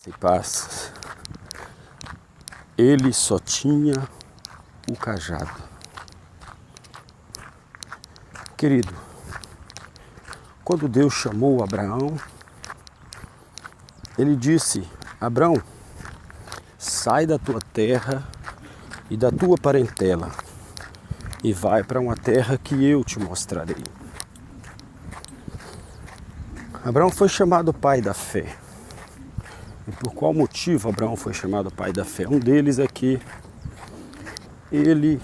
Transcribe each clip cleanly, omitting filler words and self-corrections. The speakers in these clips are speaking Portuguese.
e paz. Ele só tinha o cajado. Querido, quando Deus chamou Abraão, ele disse: Abraão, sai da tua terra e da tua parentela e vai para uma terra que eu te mostrarei. Abraão foi chamado pai da fé. E por qual motivo Abraão foi chamado pai da fé? Um deles é que ele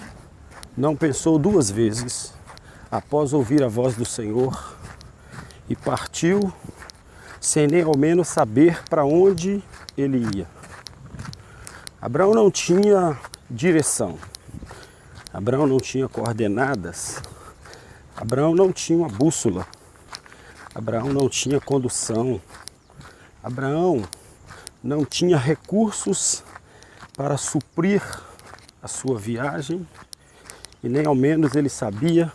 não pensou duas vezes após ouvir a voz do Senhor e partiu sem nem ao menos saber para onde ele ia. Abraão não tinha direção. Abraão não tinha coordenadas. Abraão não tinha uma bússola. Abraão não tinha condução. Abraão não tinha recursos para suprir a sua viagem e nem ao menos ele sabia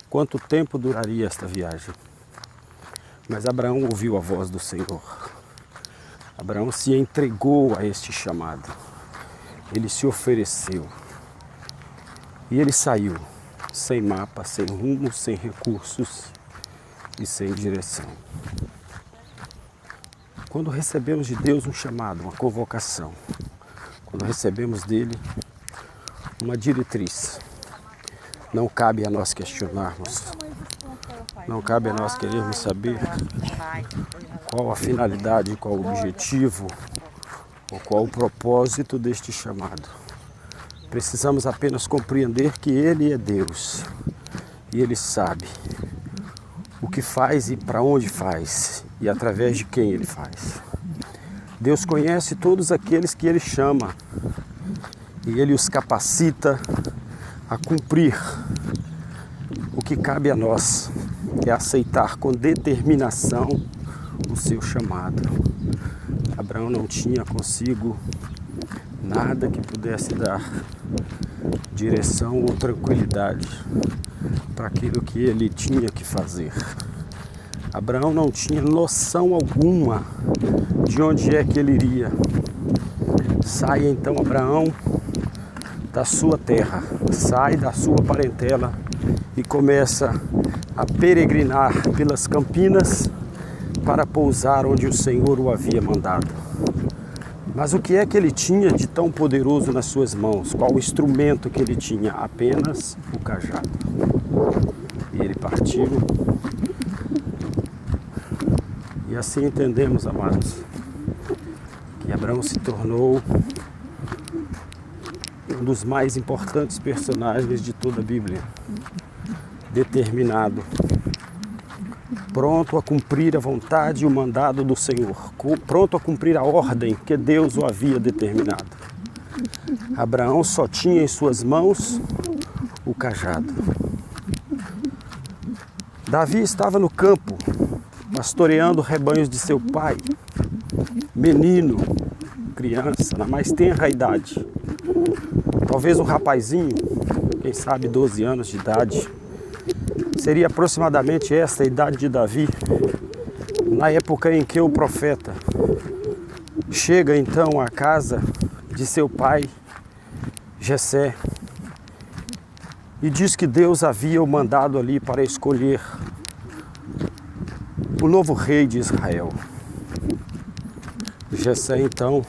quanto tempo duraria esta viagem. Mas Abraão ouviu a voz do Senhor. Abraão se entregou a este chamado. Ele se ofereceu. E ele saiu sem mapa, sem rumo, sem recursos e sem direção. Quando recebemos de Deus um chamado, uma convocação, quando recebemos dele uma diretriz, não cabe a nós questionarmos, não cabe a nós querermos saber qual a finalidade, qual o objetivo ou qual o propósito deste chamado. Precisamos apenas compreender que Ele é Deus e Ele sabe o que faz e para onde faz e através de quem Ele faz. Deus conhece todos aqueles que Ele chama e Ele os capacita a cumprir. O que cabe a nós é aceitar com determinação o seu chamado. Abraão não tinha consigo nada que pudesse dar direção ou tranquilidade para aquilo que ele tinha que fazer. Abraão não tinha noção alguma de onde é que ele iria. Saia então, Abraão, da sua terra, sai da sua parentela e começa a peregrinar pelas campinas para pousar onde o Senhor o havia mandado. Mas o que é que ele tinha de tão poderoso nas suas mãos? Qual o instrumento que ele tinha? Apenas o cajado. E ele partiu. E assim entendemos, amados, que Abraão se tornou um dos mais importantes personagens de toda a Bíblia. Determinado, pronto a cumprir a vontade e o mandado do Senhor, pronto a cumprir a ordem que Deus o havia determinado. Abraão só tinha em suas mãos o cajado. Davi estava no campo, pastoreando rebanhos de seu pai, menino, criança, na mais tenra idade. Talvez um rapazinho, quem sabe 12 anos de idade. Seria aproximadamente esta a idade de Davi, na época em que o profeta chega então à casa de seu pai, Jessé, e diz que Deus havia o mandado ali para escolher o novo rei de Israel. Jessé então,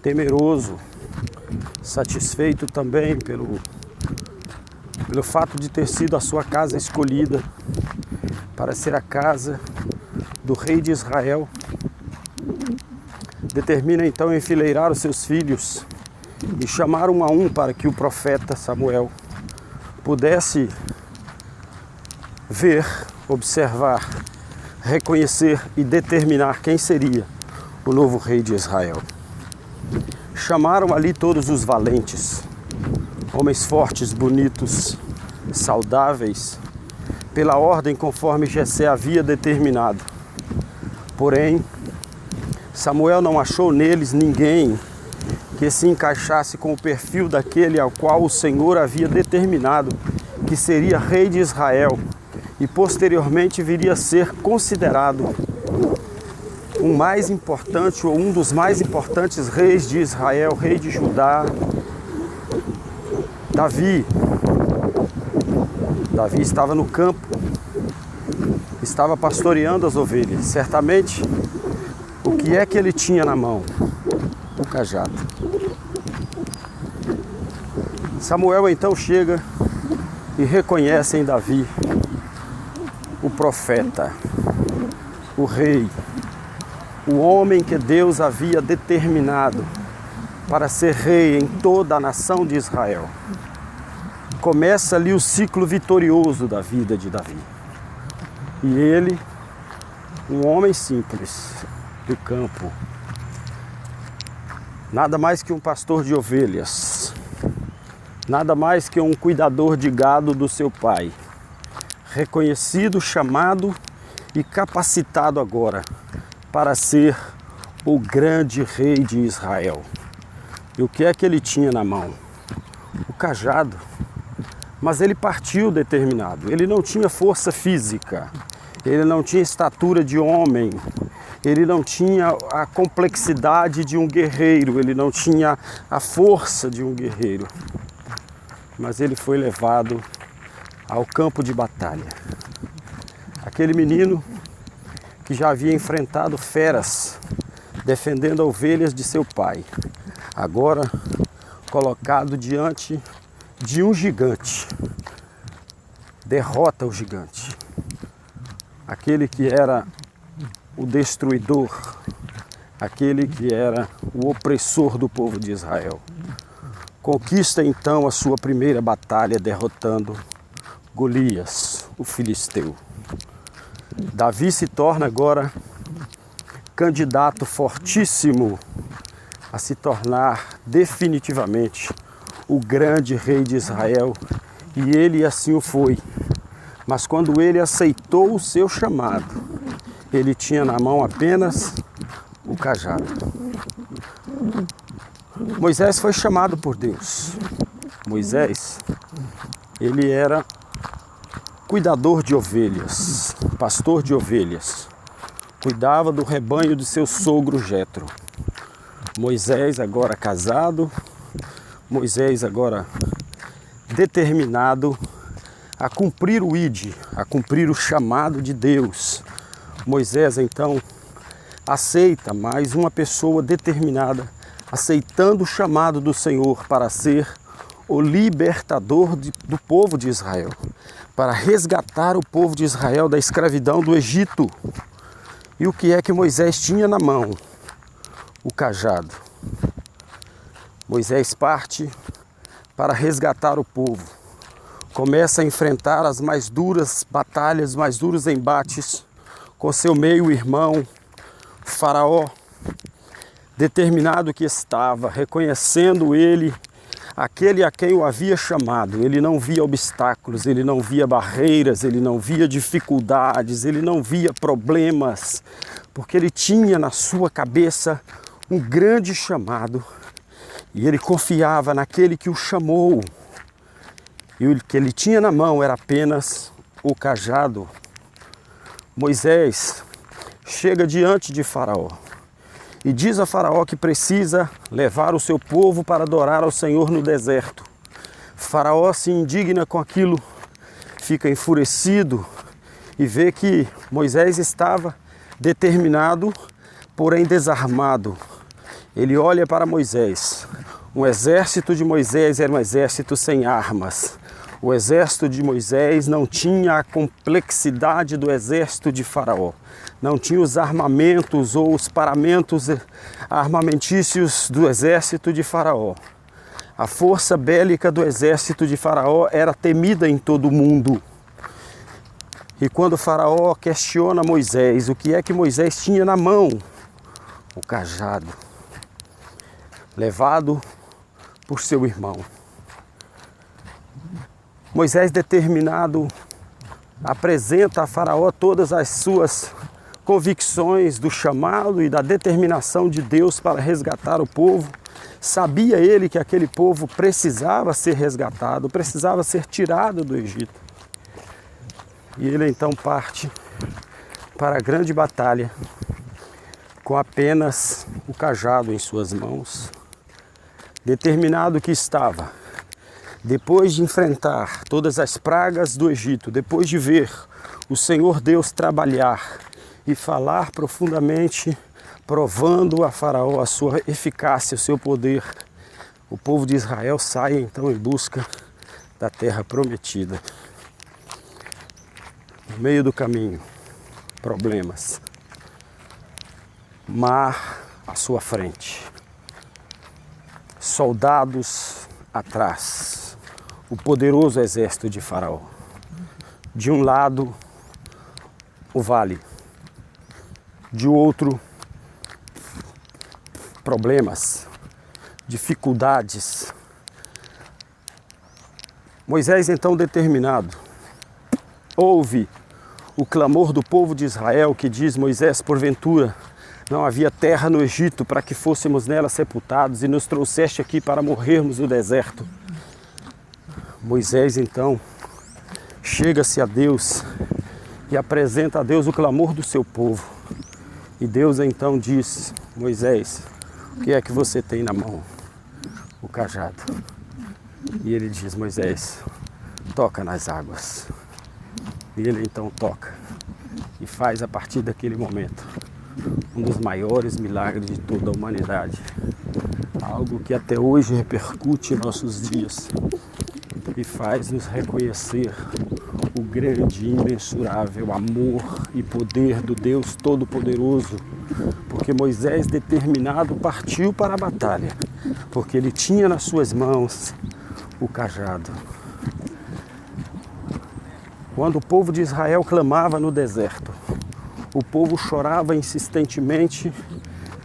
temeroso, satisfeito também pelo fato de ter sido a sua casa escolhida para ser a casa do rei de Israel, determina então enfileirar os seus filhos e chamar um a um para que o profeta Samuel pudesse ver, observar, reconhecer e determinar quem seria o novo rei de Israel. Chamaram ali todos os valentes, homens fortes, bonitos, saudáveis, pela ordem conforme Jessé havia determinado. Porém, Samuel não achou neles ninguém que se encaixasse com o perfil daquele ao qual o Senhor havia determinado que seria rei de Israel e posteriormente viria a ser considerado o mais importante, ou um dos mais importantes reis de Israel, rei de Judá, Davi. Davi estava no campo, estava pastoreando as ovelhas. Certamente, o que é que ele tinha na mão? O cajado. Samuel então chega e reconhece em Davi o profeta, o rei, o homem que Deus havia determinado para ser rei em toda a nação de Israel. Começa ali o ciclo vitorioso da vida de Davi. E ele, um homem simples do campo, nada mais que um pastor de ovelhas, nada mais que um cuidador de gado do seu pai, reconhecido, chamado e capacitado agora para ser o grande rei de Israel. E o que é que ele tinha na mão? O cajado. Mas ele partiu determinado. Ele não tinha força física, ele não tinha estatura de homem, ele não tinha a complexidade de um guerreiro, ele não tinha a força de um guerreiro. Mas ele foi levado ao campo de batalha. Aquele menino que já havia enfrentado feras, defendendo as ovelhas de seu pai, agora colocado diante de um gigante, derrota o gigante, aquele que era o destruidor, aquele que era o opressor do povo de Israel. Conquista então a sua primeira batalha derrotando Golias, o filisteu. Davi se torna agora candidato fortíssimo a se tornar definitivamente o grande rei de Israel, e ele assim o foi. Mas quando ele aceitou o seu chamado, ele tinha na mão apenas o cajado. Moisés foi chamado por Deus. Moisés, ele era cuidador de ovelhas, pastor de ovelhas. Cuidava do rebanho de seu sogro Jetro. Moisés agora casado, Moisés agora determinado a cumprir o ID, a cumprir o chamado de Deus. Moisés então aceita mais uma pessoa determinada, aceitando o chamado do Senhor para ser o libertador do povo de Israel, para resgatar o povo de Israel da escravidão do Egito. E o que é que Moisés tinha na mão? O cajado. Moisés parte para resgatar o povo. Começa a enfrentar as mais duras batalhas, mais duros embates com seu meio-irmão, Faraó, determinado que estava, reconhecendo ele, aquele a quem o havia chamado. Ele não via obstáculos, ele não via barreiras, ele não via dificuldades, ele não via problemas, porque ele tinha na sua cabeça um grande chamado. E ele confiava naquele que o chamou. E o que ele tinha na mão era apenas o cajado. Moisés chega diante de Faraó e diz a Faraó que precisa levar o seu povo para adorar ao Senhor no deserto. Faraó se indigna com aquilo, fica enfurecido e vê que Moisés estava determinado, porém desarmado. Ele olha para Moisés. O exército de Moisés era um exército sem armas. O exército de Moisés não tinha a complexidade do exército de Faraó. Não tinha os armamentos ou os paramentos armamentícios do exército de Faraó. A força bélica do exército de Faraó era temida em todo o mundo. E quando Faraó questiona Moisés, o que é que Moisés tinha na mão? O cajado, levado por seu irmão. Moisés, determinado, apresenta a Faraó todas as suas convicções do chamado e da determinação de Deus para resgatar o povo. Sabia ele que aquele povo precisava ser resgatado, precisava ser tirado do Egito. E ele então parte para a grande batalha, com apenas o cajado em suas mãos, determinado que estava, depois de enfrentar todas as pragas do Egito, depois de ver o Senhor Deus trabalhar e falar profundamente, provando a Faraó a sua eficácia, o seu poder, o povo de Israel sai então em busca da terra prometida. No meio do caminho, problemas. Mar à sua frente. Soldados atrás. O poderoso exército de Faraó. De um lado, o vale. De outro, problemas, dificuldades. Moisés, então determinado, ouve o clamor do povo de Israel que diz: Moisés, porventura não havia terra no Egito para que fôssemos nela sepultados e nos trouxeste aqui para morrermos no deserto. Moisés então chega-se a Deus e apresenta a Deus o clamor do seu povo. E Deus então diz: Moisés, o que é que você tem na mão? O cajado. E ele diz: Moisés, toca nas águas. E ele então toca e faz a partir daquele momento um dos maiores milagres de toda a humanidade. Algo que até hoje repercute em nossos dias e faz nos reconhecer o grande, imensurável amor e poder do Deus Todo-Poderoso. Porque Moisés, determinado, partiu para a batalha, porque ele tinha nas suas mãos o cajado. Quando o povo de Israel clamava no deserto, o povo chorava insistentemente,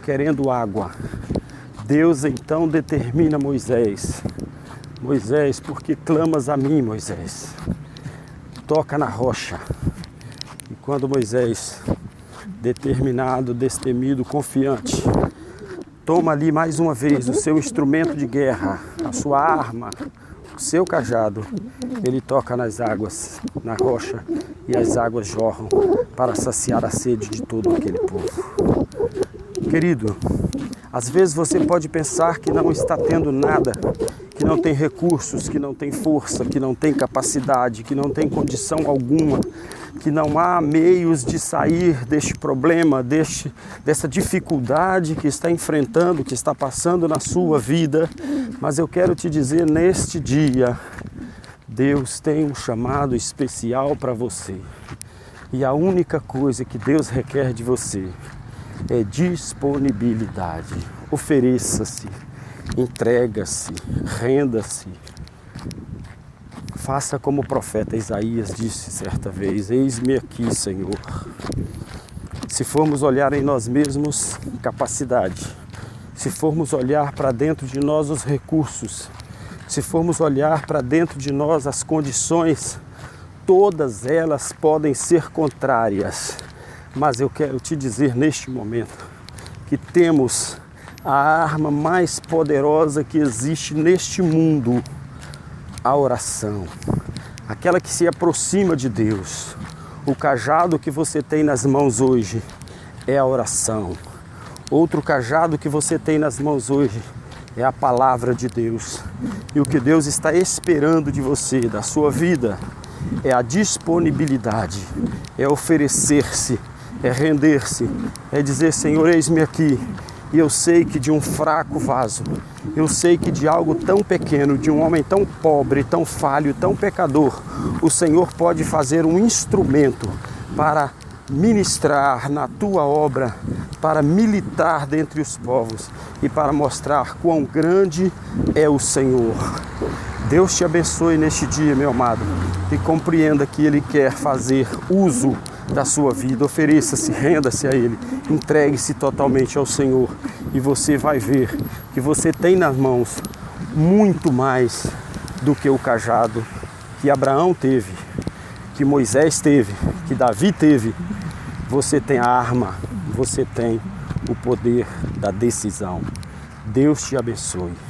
querendo água. Deus então determina Moisés: Moisés, por que clamas a mim, Moisés? Toca na rocha. E quando Moisés, determinado, destemido, confiante, toma ali mais uma vez o seu instrumento de guerra, a sua arma, o seu cajado, ele toca nas águas, na rocha, e as águas jorram para saciar a sede de todo aquele povo. Querido, às vezes você pode pensar que não está tendo nada, que não tem recursos, que não tem força, que não tem capacidade, que não tem condição alguma, que não há meios de sair deste problema, dessa dificuldade que está enfrentando, que está passando na sua vida. Mas eu quero te dizer neste dia, Deus tem um chamado especial para você. E a única coisa que Deus requer de você é disponibilidade. Ofereça-se, entrega-se, renda-se. Faça como o profeta Isaías disse certa vez: eis-me aqui, Senhor. Se formos olhar em nós mesmos, capacidade. Se formos olhar para dentro de nós os recursos, se formos olhar para dentro de nós as condições, todas elas podem ser contrárias. Mas eu quero te dizer neste momento que temos a arma mais poderosa que existe neste mundo, a oração. Aquela que se aproxima de Deus. O cajado que você tem nas mãos hoje é a oração. Outro cajado que você tem nas mãos hoje é a palavra de Deus. E o que Deus está esperando de você, da sua vida, é a disponibilidade, é oferecer-se, é render-se, é dizer: Senhor, eis-me aqui. E eu sei que de um fraco vaso, eu sei que de algo tão pequeno, de um homem tão pobre, tão falho, tão pecador, o Senhor pode fazer um instrumento para ministrar na tua obra, para militar dentre os povos e para mostrar quão grande é o Senhor. Deus te abençoe neste dia, meu amado, e compreenda que Ele quer fazer uso da sua vida. Ofereça-se, renda-se a Ele, entregue-se totalmente ao Senhor e você vai ver que você tem nas mãos muito mais do que o cajado que Abraão teve, que Moisés teve, que Davi teve. Você tem a arma, você tem o poder da decisão. Deus te abençoe.